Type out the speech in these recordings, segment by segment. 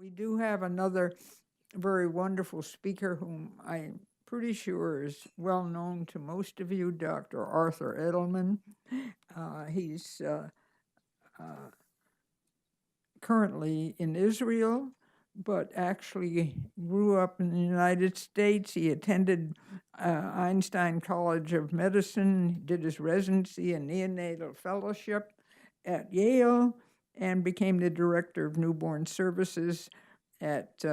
We do have another very wonderful speaker whom I'm pretty sure is well known to most of you, Dr. Arthur Edelman. He's currently in Israel, but actually grew up in the United States. He attended Einstein College of Medicine, did his residency and neonatal fellowship at Yale, and became the director of newborn services at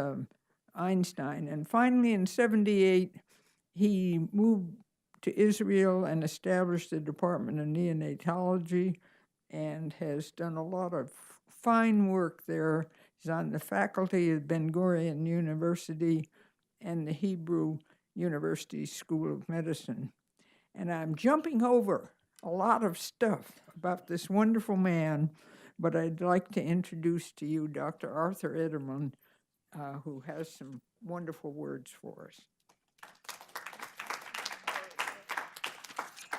Einstein. And finally, in 78, he moved to Israel and established the Department of Neonatology and has done a lot of fine work there. He's on the faculty at Ben Gurion University and the Hebrew University School of Medicine. And I'm jumping over a lot of stuff about this wonderful man, but I'd like to introduce to you Dr. Arthur Edelman, who has some wonderful words for us.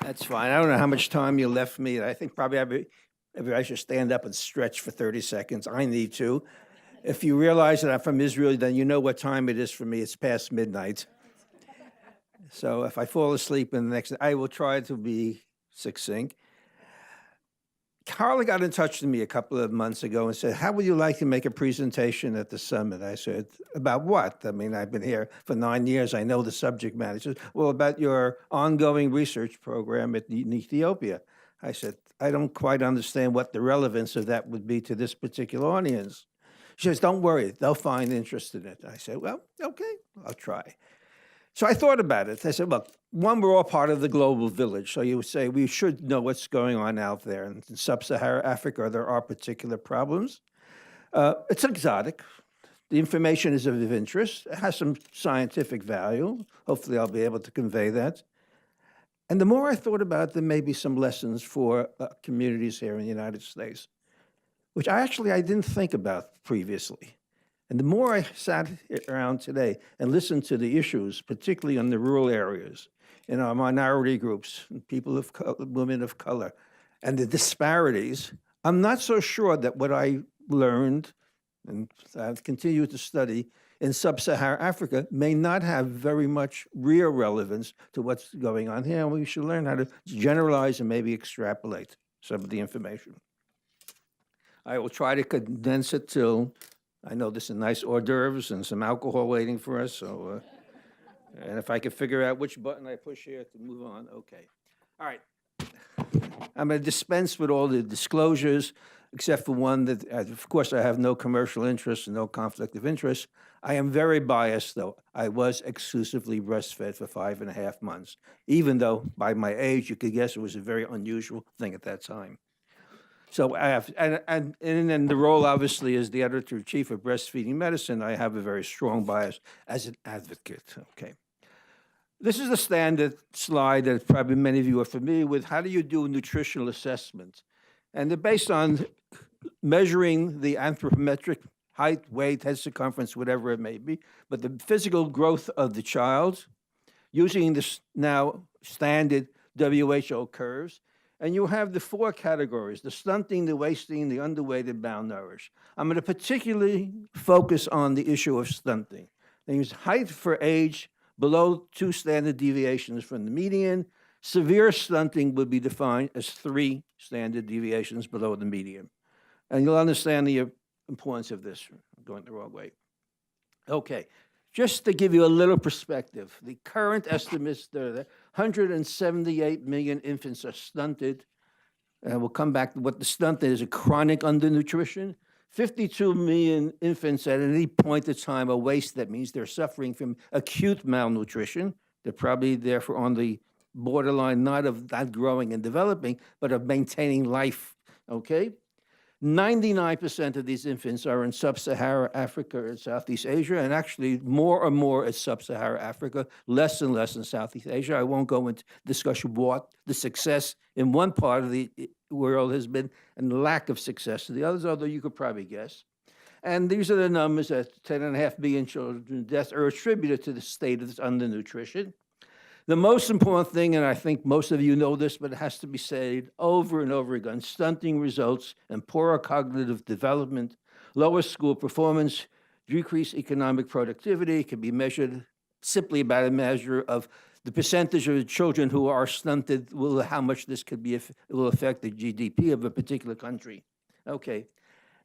That's fine. I don't know how much time you left me. I think probably I should stand up and stretch for 30 seconds. I need to. If you realize that I'm from Israel, then you know what time it is for me. It's past midnight. So if I fall asleep in the next, I will try to be succinct. Carla got in touch with me a couple of months ago and said, how would you like to make a presentation at the summit? I said, about what? I mean, I've been here for 9 years. I know the subject matter. She said, well, about your ongoing research program in Ethiopia. I said, I don't quite understand what the relevance of that would be to this particular audience. She says, don't worry, they'll find interest in it. I said, well, okay, I'll try. So I thought about it. I said, look, one, we're all part of the global village. So you would say we should know what's going on out there. In sub-Saharan Africa, there are particular problems. It's exotic. The information is of interest. It has some scientific value. Hopefully I'll be able to convey that. And the more I thought about it, there may be some lessons for communities here in the United States, which I didn't think about previously. And the more I sat around today and listened to the issues, particularly in the rural areas, in our minority groups, people of color, women of color, and the disparities, I'm not so sure that what I learned and I've continued to study in sub-Saharan Africa may not have very much real relevance to what's going on here. And we should learn how to generalize and maybe extrapolate some of the information. I will try to condense it till, I know there's some nice hors d'oeuvres and some alcohol waiting for us. So, and if I can figure out which button I push here to move on, okay. All right. I'm going to dispense with all the disclosures, except for one that, of course, I have no commercial interest and no conflict of interest. I am very biased, though. I was exclusively breastfed for 5.5 months, even though by my age, you could guess it was a very unusual thing at that time. So I have, and then the role, obviously, as the editor-in-chief of Breastfeeding Medicine, I have a very strong bias as an advocate, okay. This is a standard slide that probably many of you are familiar with. How do you do nutritional assessment? And they're based on measuring the anthropometric height, weight, head circumference, whatever it may be, but the physical growth of the child using this now standard WHO curves. And you have the 4 categories: the stunting, the wasting, the underweight, and malnourished. I'm going to particularly focus on the issue of stunting. They use height for age below 2 standard deviations from the median. Severe stunting would be defined as 3 standard deviations below the median. And you'll understand the importance of this. I'm going the wrong way. Okay, just to give you a little perspective, the current estimates are that 178 million infants are stunted. And we'll come back to what the stunted is: a chronic undernutrition. 52 million infants at any point in time are wasted. That means they're suffering from acute malnutrition. They're probably therefore on the borderline not of not growing and developing, but of maintaining life, okay? 99% of these infants are in sub-Saharan Africa and Southeast Asia, and actually more and more is sub-Saharan Africa, less and less in Southeast Asia. I won't go into discussion what the success in one part of the world has been and the lack of success in the others, although you could probably guess. And these are the numbers that 10.5 billion children's deaths are attributed to the state of undernutrition. The most important thing, and I think most of you know this, but it has to be said over and over again: stunting results in poorer cognitive development, lower school performance, Decreased economic productivity can be measured simply by a measure of the percentage of children who are stunted, how much this could be, will affect the GDP of a particular country. Okay.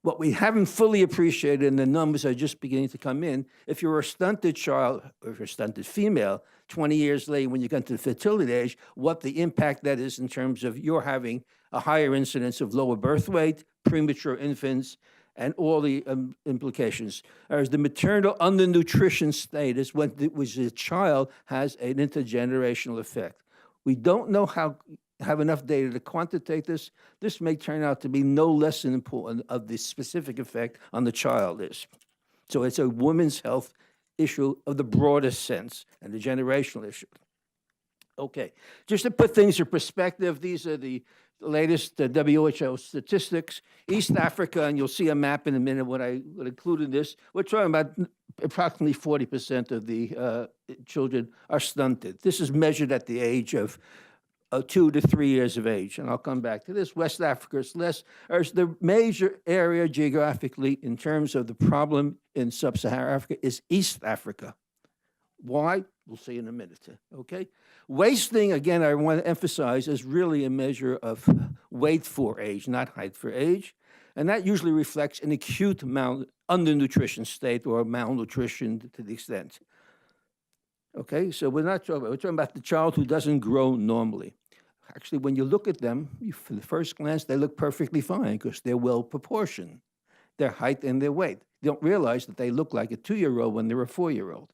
What we haven't fully appreciated, and the numbers are just beginning to come in, if you're a stunted child, or if you're a stunted female, 20 years later, when you get to the fertility age, what the impact that is in terms of you're having a higher incidence of lower birth weight, premature infants, and all the implications. Whereas the maternal undernutrition state is when which the child has an intergenerational effect. We don't know have enough data to quantitate this. This may turn out to be no less important of the specific effect on the child is. So it's a women's health issue of the broadest sense and the generational issue. Okay, just to put things in perspective, these are the latest WHO statistics. East Africa, and you'll see a map in a minute when I would include in this, we're talking about approximately 40% of the children are stunted. This is measured at the age of 2 to 3 years of age, and I'll come back to this. West Africa is less. The major area geographically in terms of the problem in sub-Saharan Africa is East Africa. Why? We'll see in a minute, okay? Wasting, again, I want to emphasize, is really a measure of weight for age, not height for age, and that usually reflects an acute undernutrition state or malnutrition to the extent. Okay, so we're talking about the child who doesn't grow normally. Actually, when you look at them, for the first glance, they look perfectly fine because they're well proportioned, their height and their weight. You don't realize that they look like a 2-year-old when they're a 4-year-old,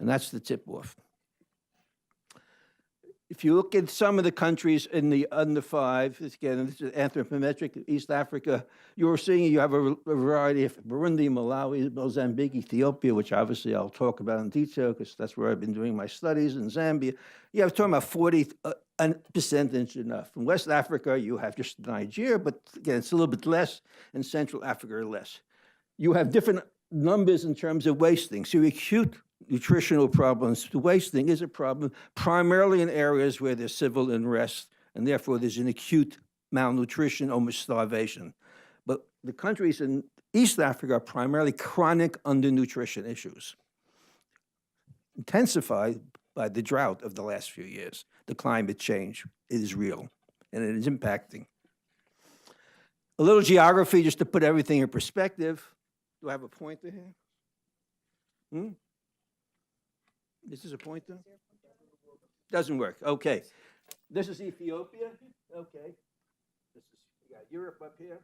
and that's the tip-off. If you look at some of the countries in the under 5, again, this is anthropometric, East Africa, you're seeing you have a variety of Burundi, Malawi, Mozambique, Ethiopia, which obviously I'll talk about in detail because that's where I've been doing my studies, in Zambia. You have talking about 40% enough. In West Africa, you have just Nigeria, but again, it's a little bit less. In Central Africa, or less. You have different numbers in terms of wasting. So acute nutritional problems, the wasting is a problem primarily in areas where there's civil unrest, and therefore there's an acute malnutrition, almost starvation. But the countries in East Africa are primarily chronic undernutrition issues, intensified by the drought of the last few years. The climate change is real, and it is impacting. A little geography, just to put everything in perspective. Do I have a pointer here? This is a pointer? Doesn't work. Okay. This is Ethiopia. Okay. We got Europe up here.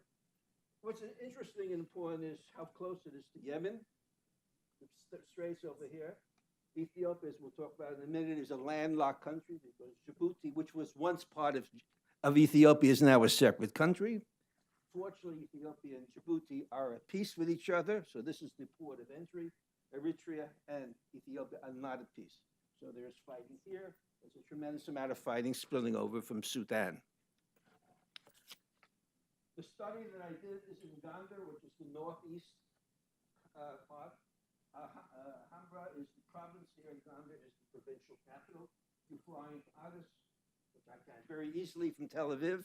What's interesting and important is how close it is to Yemen. The straits over here. Ethiopia, as we'll talk about in a minute, is a landlocked country because Djibouti, which was once part of Ethiopia, is now a separate country. Fortunately, Ethiopia and Djibouti are at peace with each other, so this is the port of entry. Eritrea and Ethiopia are not at peace. So there's fighting here. There's a tremendous amount of fighting spilling over from Sudan. The study that I did is in Uganda, which is the northeast part. Hambra is the province here. Uganda is the provincial capital. You fly into Addis, which I can very easily from Tel Aviv.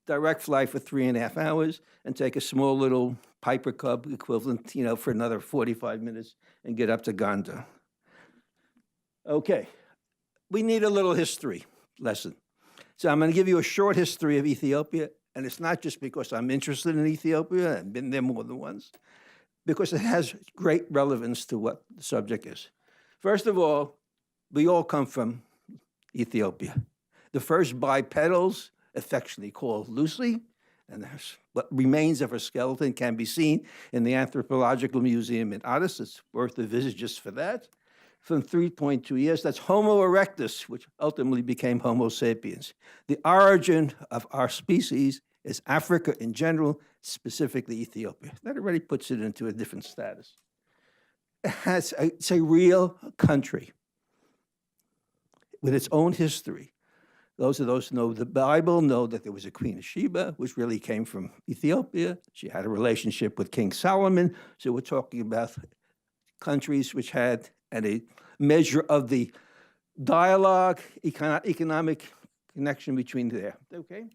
Direct flight for 3.5 hours and take a small little Piper Cub equivalent, for another 45 minutes and get up to Uganda. Okay, we need a little history lesson. So I'm going to give you a short history of Ethiopia, and it's not just because I'm interested in Ethiopia, I've been there more than once, because it has great relevance to what the subject is. First of all, we all come from Ethiopia. The first bipedals, affectionately called Lucy, and what remains of her skeleton can be seen in the Anthropological Museum in Addis. It's worth a visit just for that. From 3.2 years, that's Homo erectus, which ultimately became Homo sapiens. The origin of our species is Africa in general, specifically Ethiopia. That already puts it into a different status. It's a real country with its own history. Those of those who know the Bible know that there was a Queen of Sheba, which really came from Ethiopia. She had a relationship with King Solomon. So we're talking about countries which had a measure of the dialogue, economic connection between there. Okay?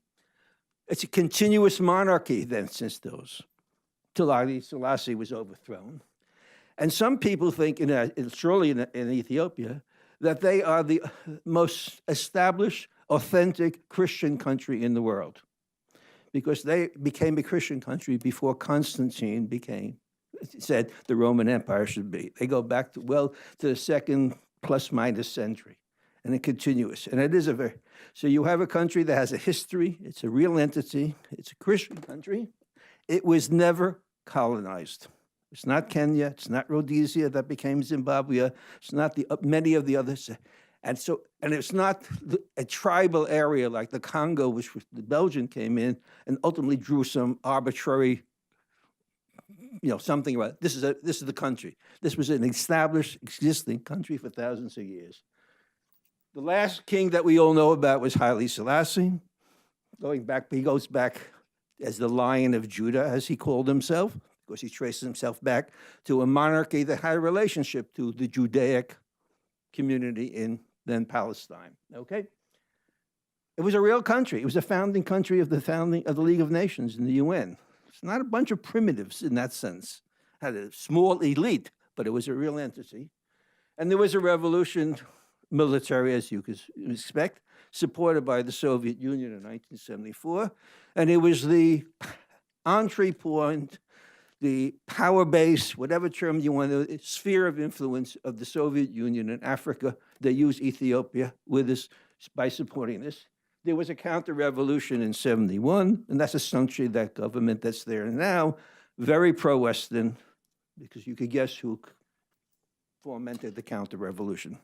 It's a continuous monarchy then since those, till Haile Selassie was overthrown. And some people think, surely in Ethiopia, that they are the most established, authentic Christian country in the world, because they became a Christian country before Constantine said the Roman Empire should be. They go back to the second plus minus century, and it's continuous. And it is so you have a country that has a history, it's a real entity, it's a Christian country. It was never colonized. It's not Kenya, it's not Rhodesia that became Zimbabwe, it's not many of the others. And it's not a tribal area like the Congo, which the Belgian came in and ultimately drew some arbitrary, something about this is the country. This was an established, existing country for thousands of years. The last king that we all know about was Haile Selassie. He goes back as the Lion of Judah, as he called himself, because he traces himself back to a monarchy that had a relationship to the Judaic community in then Palestine. Okay? It was a real country. It was a founding country of the League of Nations in the UN. It's not a bunch of primitives in that sense. It had a small elite, but it was a real entity. And there was a revolution, military, as you could expect, supported by the Soviet Union in 1974. And it was the entry point, the power base, whatever term you want to, sphere of influence of the Soviet Union in Africa. They used Ethiopia with us by supporting this. There was a counter-revolution in 71, and that's essentially that government that's there now, very pro-Western, because you could guess who fomented the counter-revolution.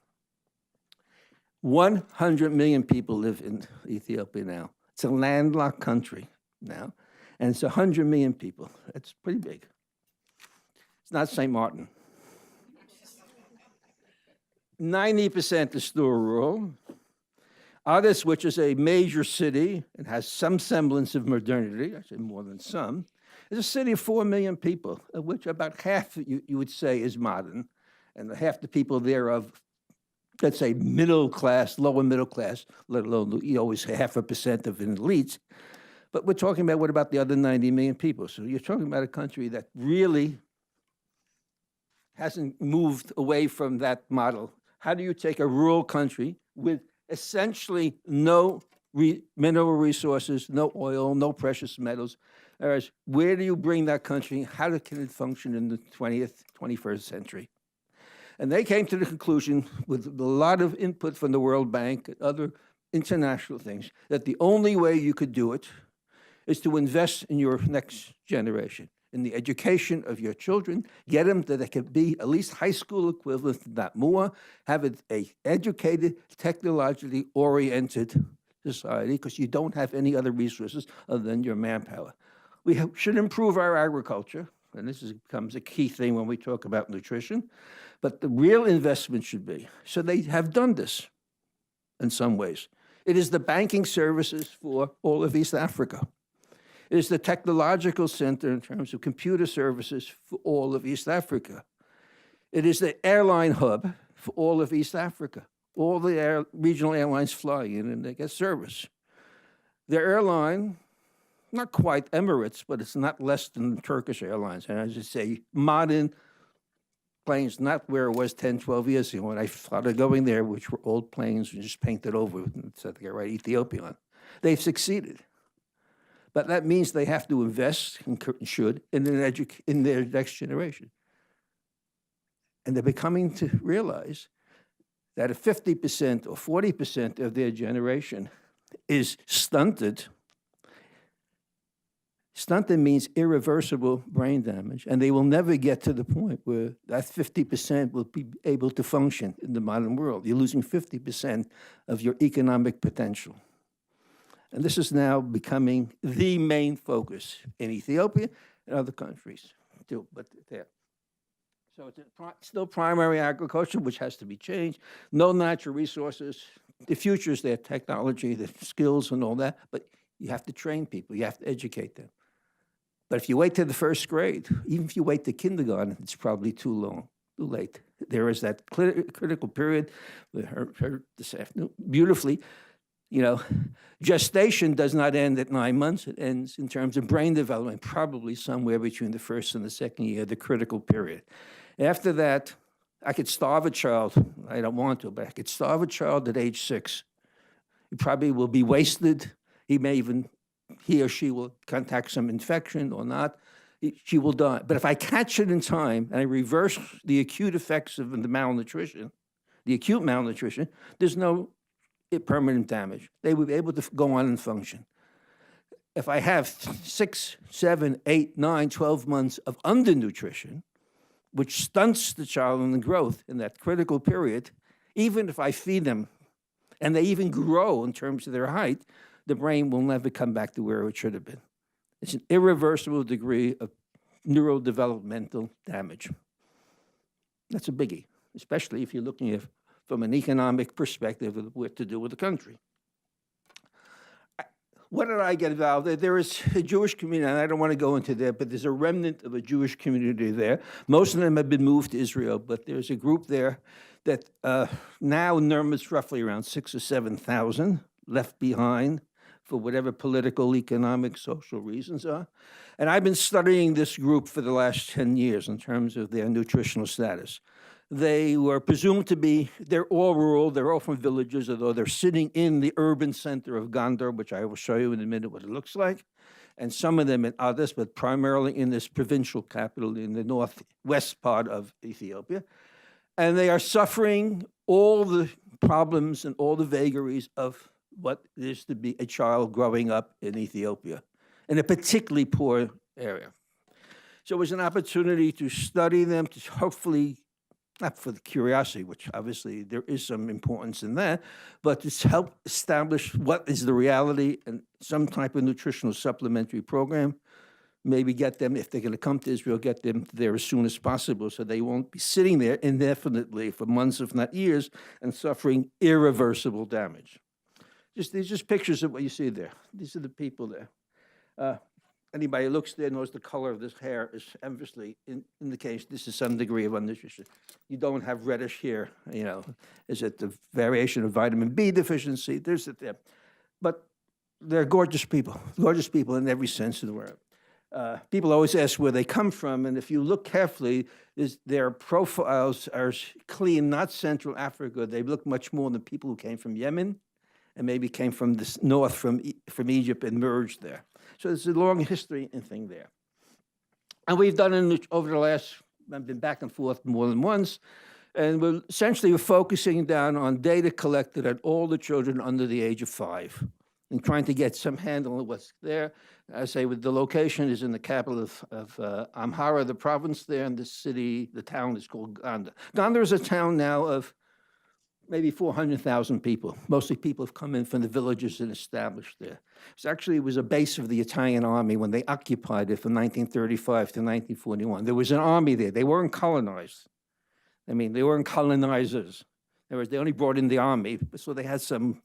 100 million people live in Ethiopia now. It's a landlocked country now, and it's 100 million people. That's pretty big. It's not St. Martin. 90% is still rural. Addis, which is a major city and has some semblance of modernity, actually more than some, is a city of 4 million people, of which about half you would say is modern, and half the people thereof, let's say middle class, lower middle class, let alone always 0.5% of an elite. But we're talking about what about the other 90 million people? So you're talking about a country that really hasn't moved away from that model. How do you take a rural country with essentially no mineral resources, no oil, no precious metals? Whereas where do you bring that country? How can it function in the 20th, 21st century? And they came to the conclusion, with a lot of input from the World Bank and other international things, that the only way you could do it is to invest in your next generation, in the education of your children, get them that they can be at least high school equivalent, if not more, have an educated, technologically oriented society, because you don't have any other resources other than your manpower. We should improve our agriculture, and this becomes a key thing when we talk about nutrition, but the real investment should be, so they have done this in some ways. It is the banking services for all of East Africa. It is the technological center in terms of computer services for all of East Africa. It is the airline hub for all of East Africa. All the regional airlines fly in and they get service. Their airline, not quite Emirates, but it's not less than Turkish Airlines. And I just say modern planes, not where it was 10, 12 years ago when I started going there, which were old planes and just painted over and said they write Ethiopia on. They've succeeded. But that means they have to invest, and should, in their next generation. And they're becoming to realize that if 50% or 40% of their generation is stunted, stunted means irreversible brain damage, and they will never get to the point where that 50% will be able to function in the modern world. You're losing 50% of your economic potential. And this is now becoming the main focus in Ethiopia and other countries too, but there. So it's still primary agriculture, which has to be changed. No natural resources. The future is their technology, the skills and all that, but you have to train people. You have to educate them. But if you wait till the first grade, even if you wait to kindergarten, it's probably too long, too late. There is that critical period. We heard this afternoon beautifully. Gestation does not end at 9 months. It ends in terms of brain development, probably somewhere between the first and the second year, the critical period. After that, I could starve a child. I don't want to, but I could starve a child at age 6. He probably will be wasted. He or she will contact some infection or not. She will die. But if I catch it in time and I reverse the acute effects of the malnutrition, the acute malnutrition, there's no permanent damage. They would be able to go on and function. If I have 6, 7, 8, 9, 12 months of undernutrition, which stunts the child in the growth in that critical period, even if I feed them and they even grow in terms of their height, the brain will never come back to where it should have been. It's an irreversible degree of neurodevelopmental damage. That's a biggie, especially if you're looking at from an economic perspective of what to do with the country. What did I get involved in? There is a Jewish community, and I don't want to go into that, but there's a remnant of a Jewish community there. Most of them have been moved to Israel, but there's a group there that now numbers roughly around 6,000 or 7,000 left behind for whatever political, economic, social reasons are. And I've been studying this group for the last 10 years in terms of their nutritional status. They were presumed to be, they're all rural, they're all from villages, although they're sitting in the urban center of Gondar, which I will show you in a minute what it looks like, and some of them in others, but primarily in this provincial capital in the northwest part of Ethiopia. And they are suffering all the problems and all the vagaries of what it is to be a child growing up in Ethiopia, in a particularly poor area. So it was an opportunity to study them, to hopefully, not for the curiosity, which obviously there is some importance in that, but to help establish what is the reality and some type of nutritional supplementary program, maybe get them, if they're going to come to Israel, get them there as soon as possible so they won't be sitting there indefinitely for months, if not years, and suffering irreversible damage. These are just pictures of what you see there. These are the people there. Anybody who looks there knows the color of this hair is obviously indicates this is some degree of undernutrition. You don't have reddish hair, you know. Is it the variation of vitamin B deficiency? There's it there. But they're gorgeous people in every sense of the word. People always ask where they come from, and if you look carefully, their profiles are clean, not Central Africa. They look much more than people who came from Yemen and maybe came from the north, from Egypt, and merged there. So there's a long history and thing there. And we've done it over the last, I've been back and forth more than once, and we're focusing down on data collected on all the children under the age of 5 and trying to get some handle on what's there. I say with the location is in the capital of Amhara, the province there, and the town is called Gondar. Gondar is a town now of maybe 400,000 people. Mostly people have come in from the villages and established there. It was a base of the Italian army when they occupied it from 1935 to 1941. There was an army there. They weren't colonized. I mean, they weren't colonizers. They only brought in the army, so they had some.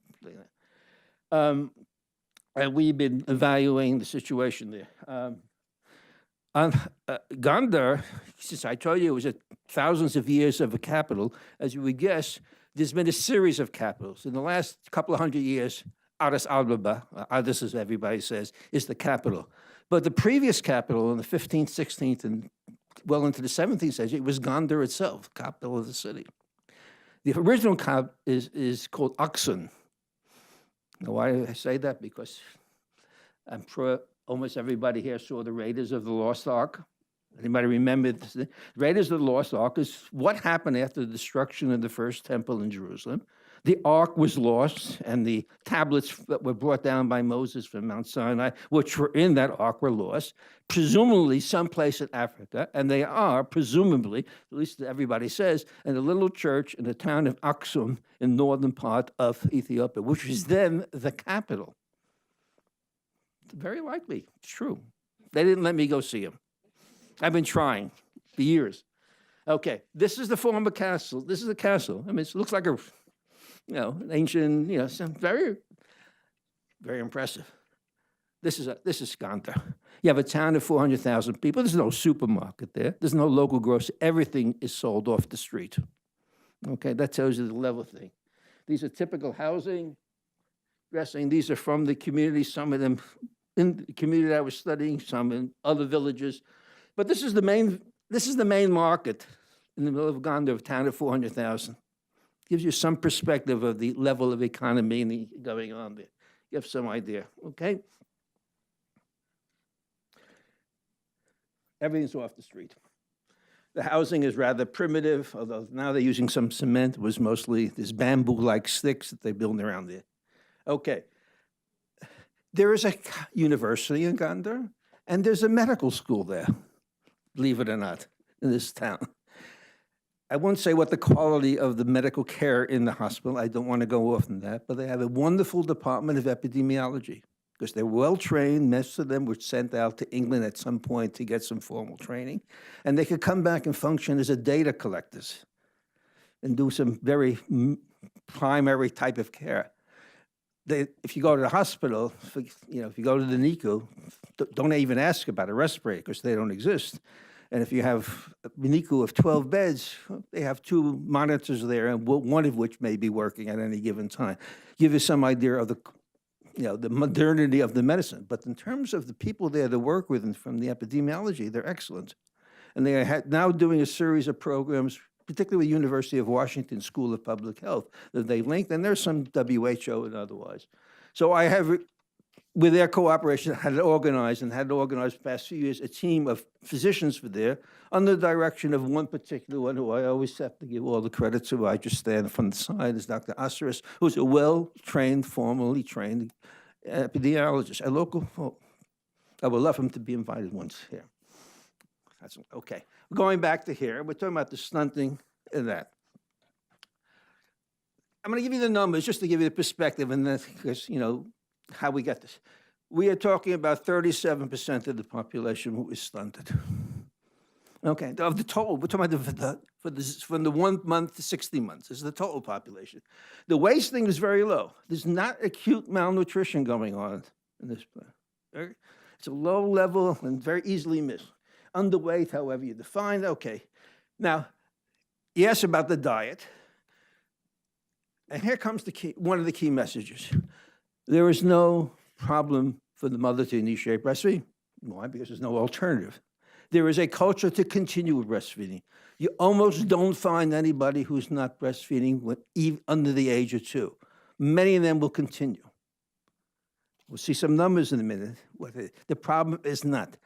And we've been evaluating the situation there. Gondar, since I told you it was thousands of years of a capital, as you would guess, there's been a series of capitals. In the last couple of 100 years, Addis Ababa, Addis, as everybody says, is the capital. But the previous capital in the 15th, 16th, and well into the 17th century was Gondar itself, capital of the city. The original capital is called Aksum. Now, why do I say that? Because I'm sure almost everybody here saw the Raiders of the Lost Ark. Anybody remember this? The Raiders of the Lost Ark is what happened after the destruction of the first temple in Jerusalem. The Ark was lost, and the tablets that were brought down by Moses from Mount Sinai, which were in that Ark, were lost, presumably someplace in Africa, and they are presumably, at least everybody says, in a little church in the town of Aksum in northern part of Ethiopia, which is then the capital. Very likely, it's true. They didn't let me go see them. I've been trying for years. Okay, this is the former castle. This is a castle. I mean, it looks like a, an ancient, some very, very impressive. This is Gondar. You have a town of 400,000 people. There's no supermarket there. There's no local grocery. Everything is sold off the street. Okay, that tells you the level thing. These are typical housing, dressing. These are from the community. Some of them in the community I was studying. Some in other villages. But this is the main market in the middle of Gondar, a town of 400,000. Gives you some perspective of the level of economy going on there. You have some idea, okay? Everything's off the street. The housing is rather primitive, although now they're using some cement. It was mostly this bamboo-like sticks that they build around there. Okay. There is a university in Gondar, and there's a medical school there, believe it or not, in this town. I won't say what the quality of the medical care in the hospital, I don't want to go off on that, but they have a wonderful department of epidemiology because they're well-trained. Most of them were sent out to England at some point to get some formal training, and they could come back and function as a data collectors and do some very primary type of care. If you go to the hospital, if you go to the NICU, don't even ask about a respirator because they don't exist. And if you have a NICU of 12 beds, they have 2 monitors there, and one of which may be working at any given time. Give you some idea of the modernity of the medicine. But in terms of the people there to work with and from the epidemiology, they're excellent. And they are now doing a series of programs, particularly with University of Washington School of Public Health, that they linked, and there's some WHO and otherwise. So I have, with their cooperation, had organized for the past few years a team of physicians for there under the direction of one particular one who I always have to give all the credit to. I just stand from the side, is Dr. Arthur, who's a well-trained, formally trained epidemiologist, a local. I would love him to be invited once here. That's okay. Going back to here, we're talking about the stunting and that. I'm going to give you the numbers just to give you the perspective, and then because how we get this. We are talking about 37% of the population who is stunted. Okay, of the total, we're talking about from the 1 month to 60 months. This is the total population. The wasting is very low. There's not acute malnutrition going on in this plan. It's a low level and very easily missed. Underweight, however you define, okay. Now, yes, about the diet. And here comes one of the key messages. There is no problem for the mother to initiate breastfeeding. Why? Because there's no alternative. There is a culture to continue with breastfeeding. You almost don't find anybody who's not breastfeeding even under the age of 2. Many of them will continue. We'll see some numbers in a minute. The problem is not.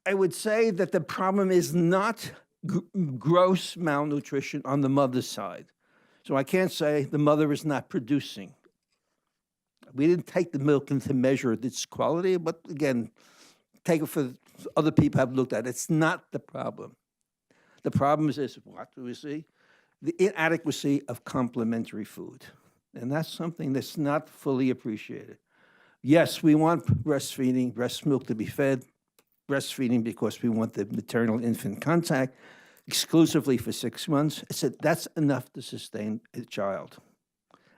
I would say that the problem is not gross malnutrition on the mother's side. So I can't say the mother is not producing. We didn't take the milk to measure its quality, but again, take it for other people have looked at it. It's not the problem. The problem is this, what do we see? The inadequacy of complementary food. And that's something that's not fully appreciated. Yes, we want breastfeeding, breast milk to be fed, breastfeeding because we want the maternal-infant contact exclusively for 6 months. I said that's enough to sustain a child.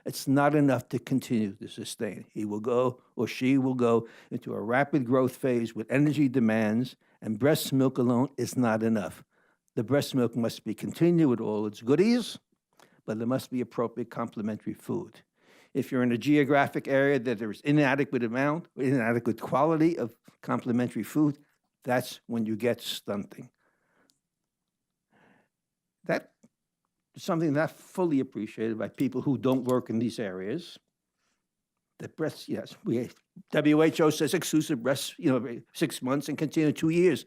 It's not enough to continue to sustain. He will go or she will go into a rapid growth phase with energy demands, and breast milk alone is not enough. The breast milk must be continued with all its goodies, but there must be appropriate complementary food. If you're in a geographic area that there is inadequate amount, inadequate quality of complementary food, that's when you get stunting. That is something not fully appreciated by people who don't work in these areas. The breast, yes, WHO says exclusive breast, 6 months and continue 2 years.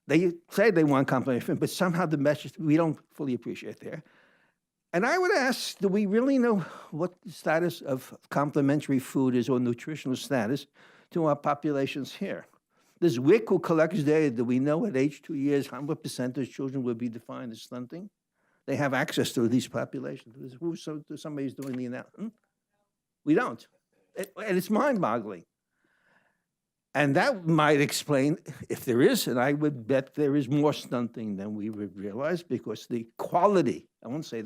They say they want complementary, but somehow the message, we don't fully appreciate there. And I would ask, do we really know what the status of complementary food is or nutritional status to our populations here? There's WIC who collects data. Do we know at age 2 years what percentage of children will be defined as stunting? They have access to these populations. Somebody's doing the analysis. We don't. And it's mind-boggling. And that might explain, if there is, and I would bet there is more stunting than we would realize, because the quality, I won't say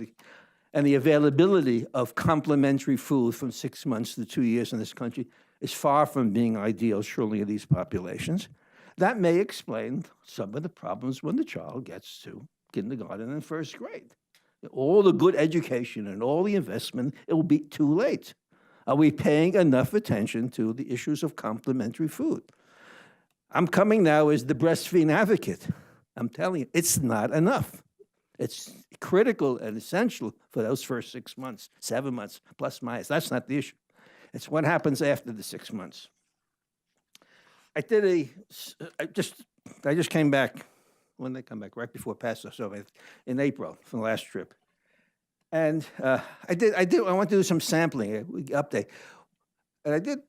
and the availability of complementary food from 6 months to 2 years in this country is far from being ideal, surely, in these populations. That may explain some of the problems when the child gets to kindergarten and first grade. All the good education and all the investment, it will be too late. Are we paying enough attention to the issues of complementary food? I'm coming now as the breastfeeding advocate. I'm telling you, it's not enough. It's critical and essential for those first 6 months, 7 months, plus minus. That's not the issue. It's what happens after the 6 months. I just came back. When did I come back? Right before Passover, so in April from the last trip. And I want to do some sampling, update. And I did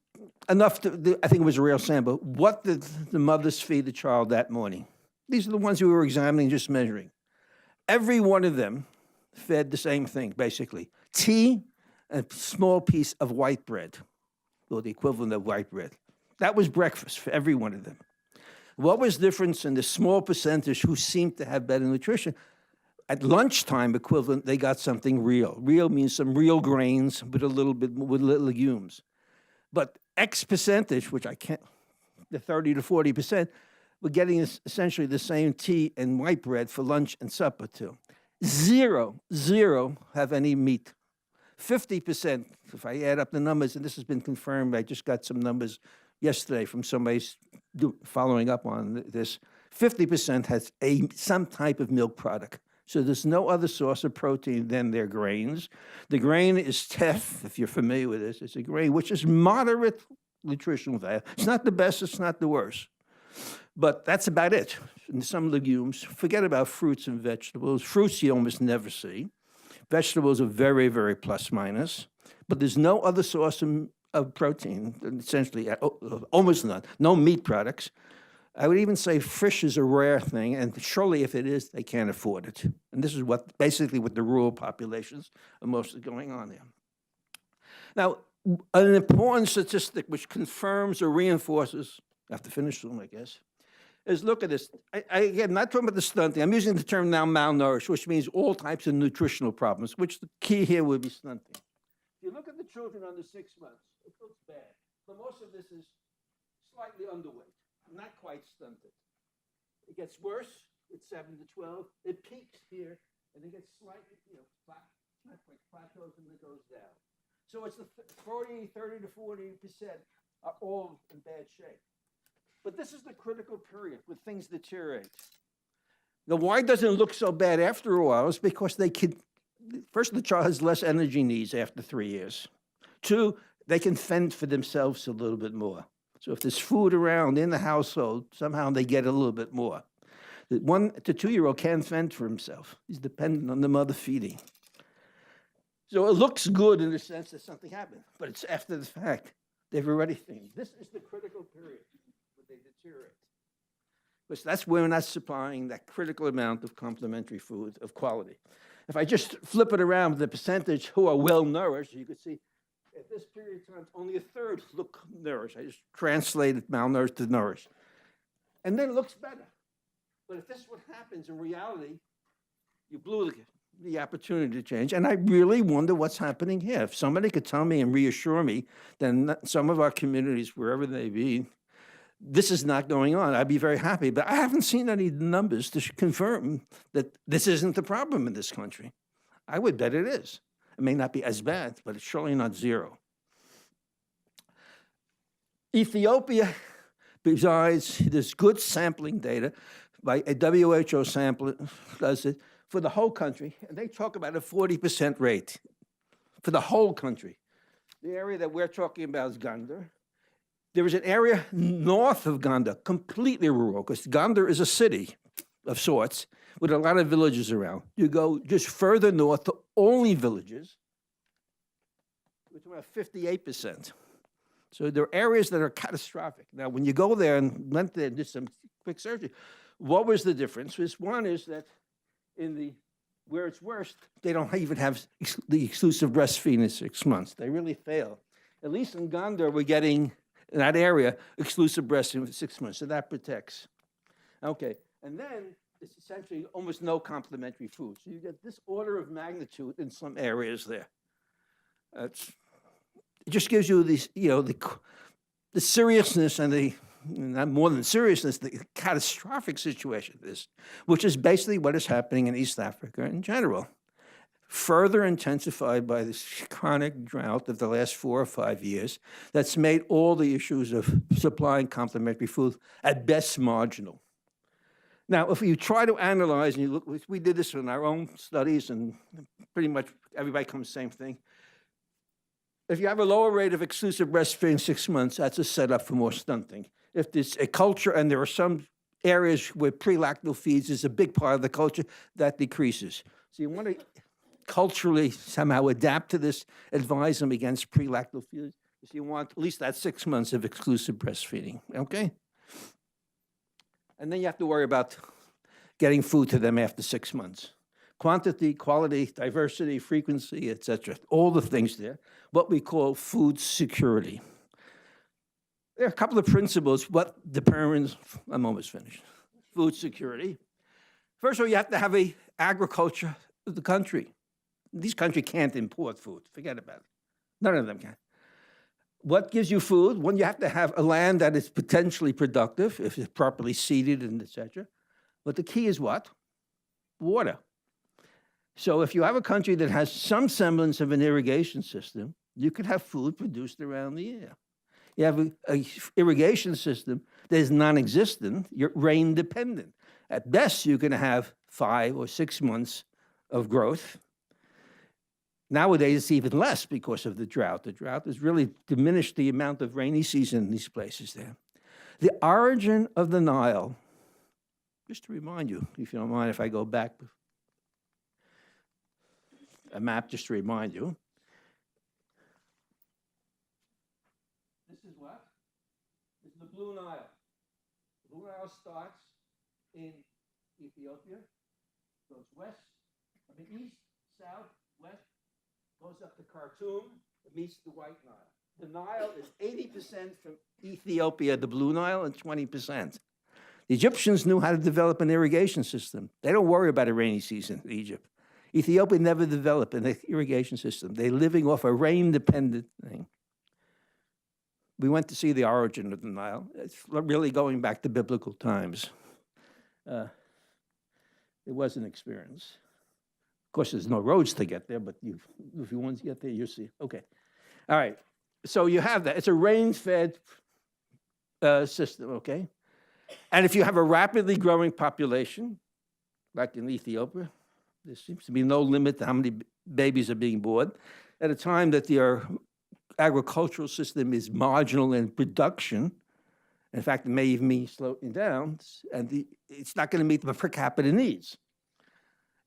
enough I think it was a real sample. What did the mothers feed the child that morning? These are the ones we were examining, just measuring. Every one of them fed the same thing, basically. Tea and a small piece of white bread, or the equivalent of white bread. That was breakfast for every one of them. What was difference in the small percentage who seemed to have better nutrition? At lunchtime equivalent, they got something real. Real means some real grains with a little bit with legumes. But X percentage, which I can't, the 30 to 40%, we're getting essentially the same tea and white bread for lunch and supper too. Zero have any meat. 50%, if I add up the numbers, and this has been confirmed, I just got some numbers yesterday from somebody following up on this, 50% has some type of milk product. So there's no other source of protein than their grains. The grain is teff, if you're familiar with this. It's a grain which is moderate nutritional value. It's not the best, it's not the worst. But that's about it. And some legumes. Forget about fruits and vegetables. Fruits you almost never see. Vegetables are very, very plus minus. But there's no other source of protein, essentially almost none. No meat products. I would even say fish is a rare thing, and surely if it is, they can't afford it. And this is basically what the rural populations are mostly going on there. Now, an important statistic which confirms or reinforces, I have to finish soon, I guess, is look at this. Again, not talking about the stunting. I'm using the term now malnourished, which means all types of nutritional problems, which the key here would be stunting. If you look at the children under 6 months, it looks bad. But most of this is slightly underweight. Not quite stunted. It gets worse at 7 to 12. It peaks here, and it gets slightly, not quite plateaus, and it goes down. So it's the 30 to 40% are all in bad shape. But this is the critical period where things deteriorate. Now, why doesn't it look so bad after a while? Is because first, the child has less energy needs after 3 years. 2, they can fend for themselves a little bit more. So if there's food around in the household, somehow they get a little bit more. The 1 to 2-year-old can't fend for himself. He's dependent on the mother feeding. So it looks good in the sense that something happened, but it's after the fact. They've already thinned. This is the critical period where they deteriorate. Because that's where we're not supplying that critical amount of complementary food of quality. If I just flip it around, the percentage who are well-nourished, you can see at this period of time, only a third look nourished. I just translated malnourished to nourished. And then it looks better. But if this is what happens in reality, you blew the opportunity to change. And I really wonder what's happening here. If somebody could tell me and reassure me that in some of our communities, wherever they be, this is not going on, I'd be very happy. But I haven't seen any numbers to confirm that this isn't the problem in this country. I would bet it is. It may not be as bad, but it's surely not zero. Ethiopia, besides this good sampling data by a WHO sample, does it for the whole country, and they talk about a 40% rate for the whole country. The area that we're talking about is Gondar. There is an area north of Gondar, completely rural, because Gondar is a city of sorts with a lot of villages around. You go just further north to only villages, we're talking about 58%. So there are areas that are catastrophic. Now, when you go there and went there and did some quick surgery, what was the difference? One is that where it's worst, they don't even have the exclusive breastfeeding in 6 months. They really fail. At least in Gondar, we're getting, in that area, exclusive breastfeeding for 6 months, so that protects. Okay, and then it's essentially almost no complementary food. So you get this order of magnitude in some areas there. It just gives you these, the seriousness and not more than seriousness, the catastrophic situation of this, which is basically what is happening in East Africa in general, further intensified by this chronic drought of the last 4 or 5 years that's made all the issues of supplying complementary food at best marginal. Now, if you try to analyze, and you look, we did this in our own studies, and pretty much everybody comes same thing. If you have a lower rate of exclusive breastfeeding 6 months, that's a setup for more stunting. If there's a culture, and there are some areas where prelactal feeds is a big part of the culture, that decreases. So you want to culturally somehow adapt to this, advise them against prelactal feeds. So you want at least that 6 months of exclusive breastfeeding, okay? And then you have to worry about getting food to them after 6 months. Quantity, quality, diversity, frequency, etc. All the things there. What we call food security. There are a couple of principles. What determines, I'm almost finished. Food security. First of all, you have to have a agriculture of the country. These countries can't import food. Forget about it. None of them can. What gives you food? One, you have to have a land that is potentially productive, if it's properly seeded and etc. But the key is what? Water. So if you have a country that has some semblance of an irrigation system, you could have food produced around the year. You have an irrigation system that is non-existent, you're rain dependent. At best, you can have 5 or 6 months of growth. Nowadays, it's even less because of the drought. The drought has really diminished the amount of rainy season in these places there. The origin of the Nile, just to remind you, if you don't mind if I go back, a map just to remind you. This is what? This is the Blue Nile. The Blue Nile starts in Ethiopia, goes west, east, south, west, goes up to Khartoum, it meets the White Nile. The Nile is 80% from Ethiopia, the Blue Nile, and 20%. The Egyptians knew how to develop an irrigation system. They don't worry about a rainy season in Egypt. Ethiopia never developed an irrigation system. They're living off a rain-dependent thing. We went to see the origin of the Nile. It's really going back to biblical times. It was an experience. Of course, there's no roads to get there, but if you want to get there, you'll see. Okay. All right. So you have that. It's a rain-fed system, okay? And if you have a rapidly growing population, like in Ethiopia, there seems to be no limit to how many babies are being born. At a time that your agricultural system is marginal in production, in fact, it may even be slowing down, and it's not going to meet the per capita needs.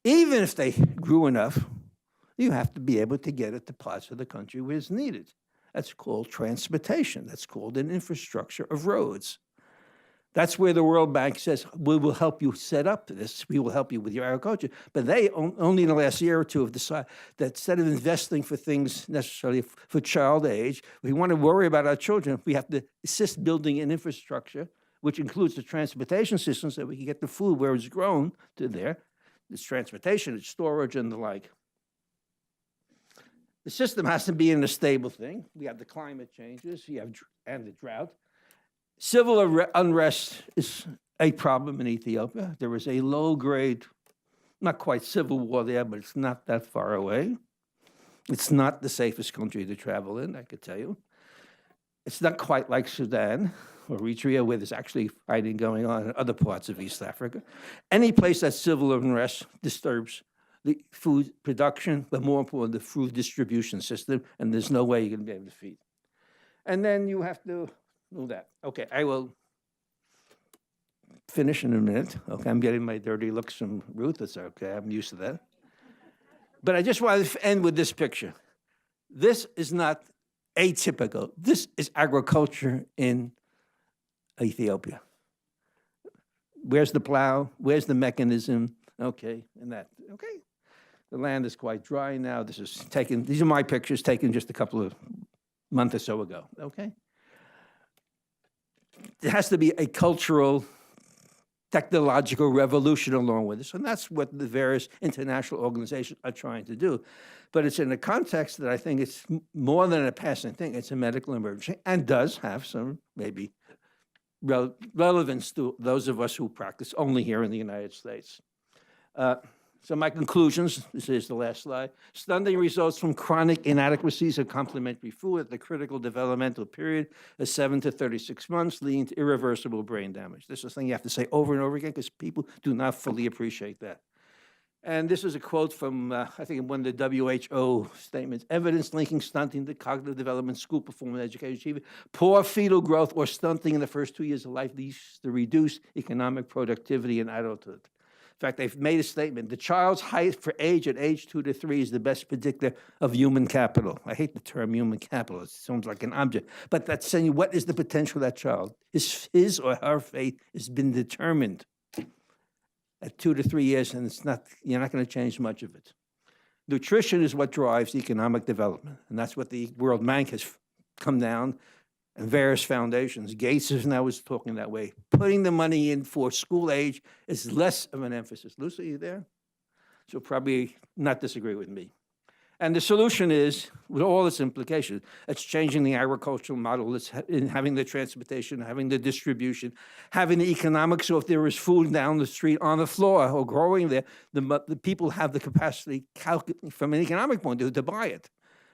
Even if they grew enough, you have to be able to get it to parts of the country where it's needed. That's called transportation. That's called an infrastructure of roads. That's where the World Bank says, we will help you set up this. We will help you with your agriculture. But they, only in the last year or two, have decided that instead of investing for things necessarily for child age, we want to worry about our children. We have to assist building an infrastructure, which includes the transportation system so that we can get the food where it's grown to there. It's transportation, it's storage, and the like. The system has to be in a stable thing. We have the climate changes, and the drought. Civil unrest is a problem in Ethiopia. There is a low-grade, not quite civil war there, but it's not that far away. It's not the safest country to travel in, I could tell you. It's not quite like Sudan or Eritrea, where there's actually fighting going on in other parts of East Africa. Any place that civil unrest disturbs the food production, but more important, the food distribution system, and there's no way you're going to be able to feed. And then you have to do that. Okay, I will finish in a minute. Okay, I'm getting my dirty looks from Ruth. That's okay, I'm used to that. But I just want to end with this picture. This is not atypical. This is agriculture in Ethiopia. Where's the plow? Where's the mechanism? Okay, and that. Okay, the land is quite dry now. These are my pictures taken just a couple of months or so ago. Okay. There has to be a cultural, technological revolution along with this, and that's what the various international organizations are trying to do. But it's in a context that I think it's more than a passing thing. It's a medical emergency and does have some maybe relevance to those of us who practice only here in the United States. So my conclusions, this is the last slide. Stunting results from chronic inadequacies of complementary food at the critical developmental period of 7 to 36 months, leading to irreversible brain damage. This is something you have to say over and over again because people do not fully appreciate that. And this is a quote from, I think, one of the WHO statements. Evidence linking stunting to cognitive development, school performance, education achievement. Poor fetal growth or stunting in the first 2 years of life leads to reduced economic productivity in adulthood. In fact, they've made a statement. The child's height for age at age 2 to 3 is the best predictor of human capital. I hate the term human capital. It sounds like an object. But that's saying what is the potential of that child? His or her fate has been determined at 2 to 3 years, and you're not going to change much of it. Nutrition is what drives economic development, and that's what the World Bank has come down, and various foundations. Gates is now talking that way. Putting the money in for school age is less of an emphasis. Lucy, you there? She'll probably not disagree with me. And the solution is, with all its implications, it's changing the agricultural model, it's in having the transportation, having the distribution, having the economics. So if there is food down the street on the floor or growing there, the people have the capacity, from an economic point of view, to buy it.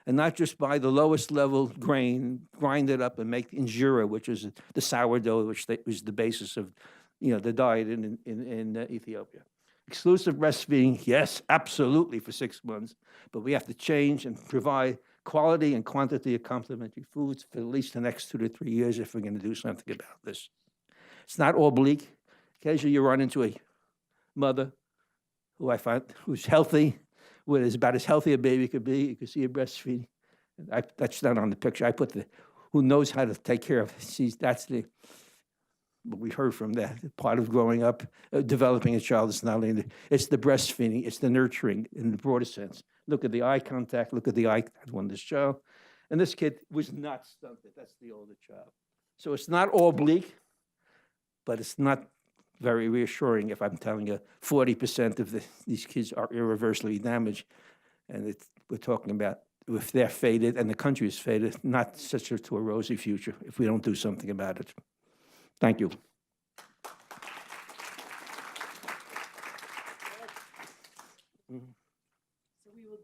And not just buy the lowest level grain, grind it up and make injera, which is the sourdough, which was the basis of the diet in Ethiopia. Exclusive breastfeeding, yes, absolutely for 6 months, but we have to change and provide quality and quantity of complementary foods for at least the next 2 to 3 years if we're going to do something about this. It's not all bleak. Occasionally you run into a mother who I find who's healthy, is about as healthy a baby could be. You can see her breastfeeding. That's not on the picture. I put who knows how to take care of it. That's what we heard from that part of growing up, developing a child. It's not only it's the breastfeeding, it's the nurturing in the broader sense. Look at the eye contact, look at the eye contact on this child. And this kid was not stunted. That's the older child. So it's not all bleak, but it's not very reassuring if I'm telling you 40% of these kids are irreversibly damaged. And we're talking about if they're fated and the country is fated, not such to a rosy future if we don't do something about it. Thank you. So we will